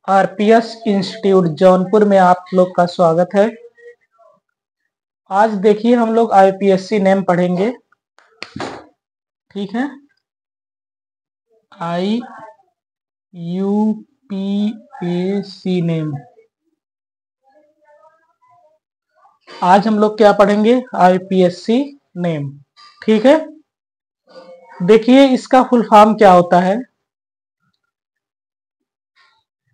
RPS institute Jaunpur में आप लोग का स्वागत है। आज देखिए हम लोग आईपीएससी नेम पढ़ेंगे। ठीक है, IUPAC नेम। आज हम लोग क्या पढ़ेंगे? IPSC name. ठीक है, देखिए इसका फुल फॉर्म क्या होता है।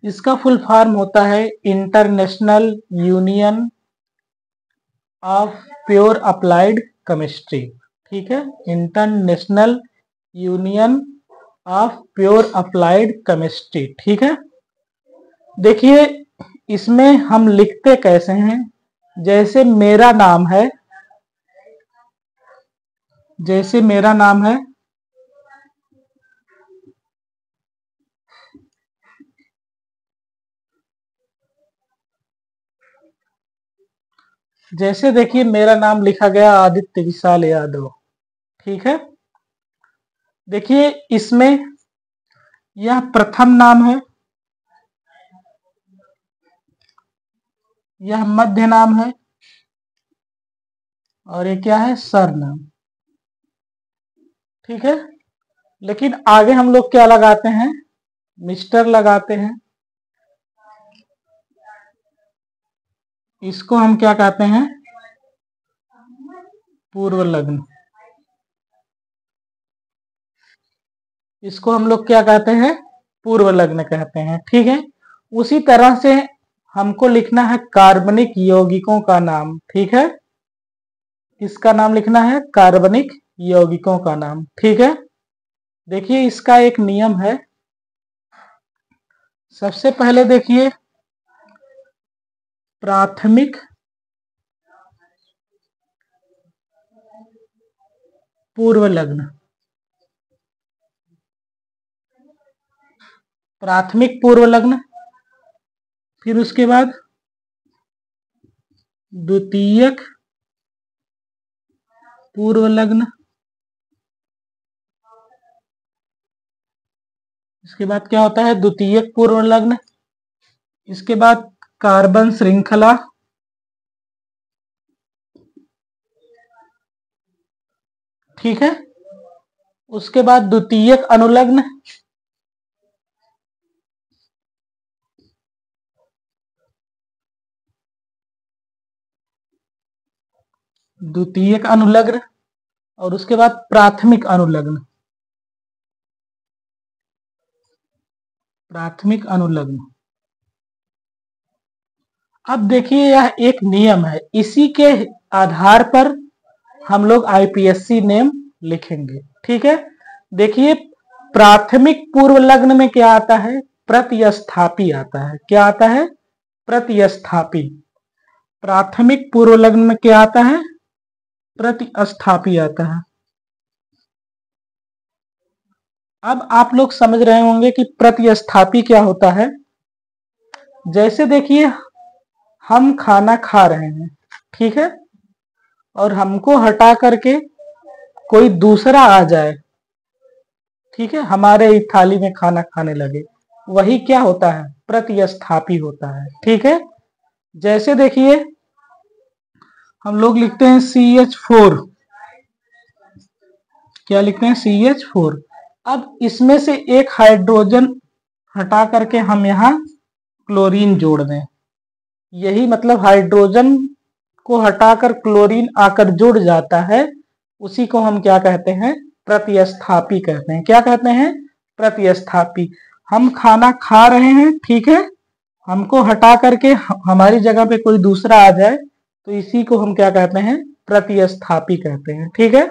इसका फुल फॉर्म होता है international union of pure applied chemistry. ठीक है, international union of pure applied chemistry. ठीक है, देखिए इसमें हम लिखते कैसे हैं। जैसे मेरा नाम है, जैसे देखिए मेरा नाम लिखा गया आदित्य विशाल यादव। ठीक है, देखिए इसमें यह प्रथम नाम है, यह मध्य नाम है और ये क्या है? सरनाम। ठीक है, लेकिन आगे हम लोग क्या लगाते हैं? मिस्टर लगाते हैं। इसको हम क्या कहते हैं? पूर्व लग्न। इसको हम लोग क्या कहते हैं? पूर्व लग्न कहते हैं। ठीक है, उसी तरह से हमको लिखना है कार्बनिक यौगिकों का नाम। ठीक है, इसका नाम लिखना है कार्बनिक यौगिकों का नाम। ठीक है, देखिए इसका एक नियम है। सबसे पहले देखिए प्राथमिक पूर्व लग्न, प्राथमिक पूर्व लग्न, फिर उसके बाद द्वितीयक पूर्व लग्न, इसके बाद क्या होता है? द्वितीयक पूर्व लग्न, इसके बाद कार्बन श्रृंखला, ठीक है, उसके बाद द्वितीयक अनुलग्न, द्वितीयक अनुलग्न और उसके बाद प्राथमिक अनुलग्न, प्राथमिक अनुलग्न। अब देखिए यह एक नियम है, इसी के आधार पर हम लोग आईपीएससी नेम लिखेंगे। ठीक है, देखिए प्राथमिक पूर्व लग्न में क्या आता है? प्रतिस्थापी आता है। क्या आता है? प्रतिस्थापी। प्राथमिक पूर्व लग्न में क्या आता है? प्रतिस्थापी आता है। अब आप लोग समझ रहे होंगे कि प्रतिस्थापी क्या होता है। जैसे देखिए हम खाना खा रहे हैं, ठीक है, और हमको हटा करके कोई दूसरा आ जाए, ठीक है, हमारे थाली में खाना खाने लगे, वही क्या होता है? प्रतिस्थापी होता है। ठीक है, जैसे देखिए हम लोग लिखते हैं CH4। क्या लिखते हैं? CH4। अब इसमें से एक हाइड्रोजन हटा करके हम यहाँ क्लोरीन जोड़ दें, यही मतलब हाइड्रोजन को हटाकर क्लोरीन आकर जुड़ जाता है, उसी को हम क्या कहते हैं? प्रतिस्थापी कहते हैं। क्या कहते हैं? प्रतिस्थापी। हम खाना खा रहे हैं, ठीक है, हमको हटा करके हमारी जगह पे कोई दूसरा आ जाए तो इसी को हम क्या कहते हैं? प्रतिस्थापी कहते हैं। ठीक है,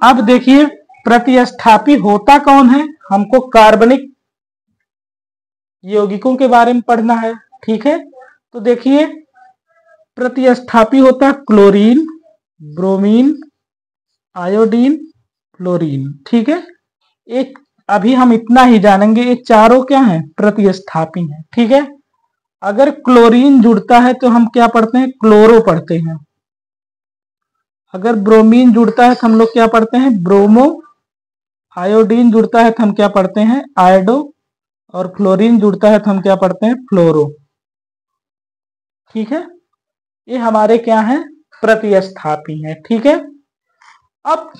अब देखिए प्रतिस्थापी होता कौन है? हमको कार्बनिक यौगिकों के बारे में पढ़ना है। ठीक है, तो देखिए प्रतिस्थापी होता है क्लोरीन, ब्रोमीन, आयोडीन, फ्लोरीन। ठीक है, एक अभी हम इतना ही जानेंगे, ये चारों क्या हैं? प्रतिस्थापी हैं। ठीक है, अगर क्लोरीन जुड़ता है तो हम क्या पढ़ते हैं? क्लोरो पढ़ते हैं। अगर ब्रोमीन जुड़ता है तो हम लोग क्या पढ़ते हैं? ब्रोमो। आयोडीन जुड़ता है तो हम क्या पढ़ते हैं, आयोडो, और फ्लोरीन जुड़ता है तो हम क्या पढ़ते हैं, फ्लोरो। ठीक है, ये हमारे क्या है, प्रतिस्थापी है। ठीक है, अब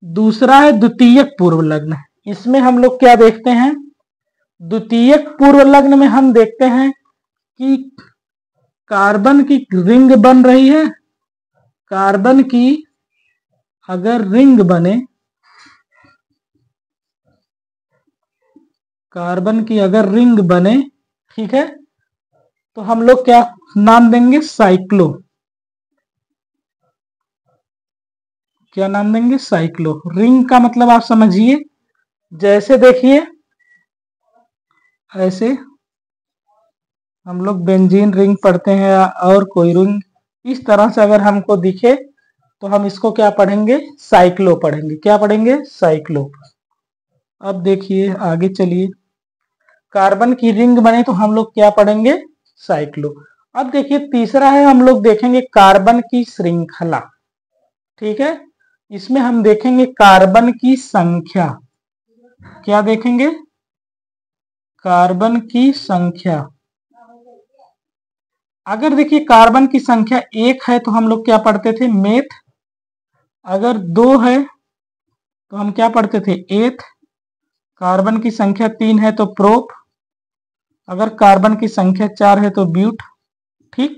दूसरा है द्वितीयक पूर्व लग्न। इसमें हम लोग क्या देखते हैं, द्वितीयक पूर्व लग्न में हम देखते हैं कि कार्बन की रिंग बन रही है। कार्बन की अगर रिंग बने, कार्बन की अगर रिंग बने, ठीक है, तो हम लोग क्या नाम देंगे, साइक्लो। क्या नाम देंगे, साइक्लो। रिंग का मतलब आप समझिए, जैसे देखिए ऐसे हम लोग बेंजीन रिंग पढ़ते हैं और कोई रिंग, इस तरह से अगर हमको दिखे तो हम इसको क्या पढ़ेंगे, साइक्लो पढ़ेंगे। क्या पढ़ेंगे, साइक्लो। अब देखिए आगे चलिए, कार्बन की रिंग बने तो हम लोग क्या पढ़ेंगे, साइक्लो। अब देखिए तीसरा है, हम लोग देखेंगे कार्बन की श्रृंखला। ठीक है, इसमें हम देखेंगे कार्बन की संख्या। क्या देखेंगे, कार्बन की संख्या। अगर देखिए कार्बन की संख्या 1 है तो हम लोग क्या पढ़ते थे, मेथ। अगर 2 है तो हम क्या पढ़ते थे, एथ। कार्बन की संख्या 3 है तो प्रोप। अगर कार्बन की संख्या 4 है तो ब्यूट। ठीक,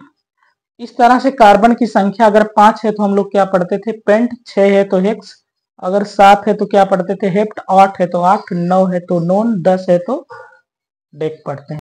इस तरह से कार्बन की संख्या अगर 5 है तो हम लोग क्या पढ़ते थे, पेंट। 6 है तो हेक्स। अगर 7 है तो क्या पढ़ते थे, हेप्ट। 8 है तो 8, 9 है तो नोन, 10 है तो डेक पढ़ते हैं।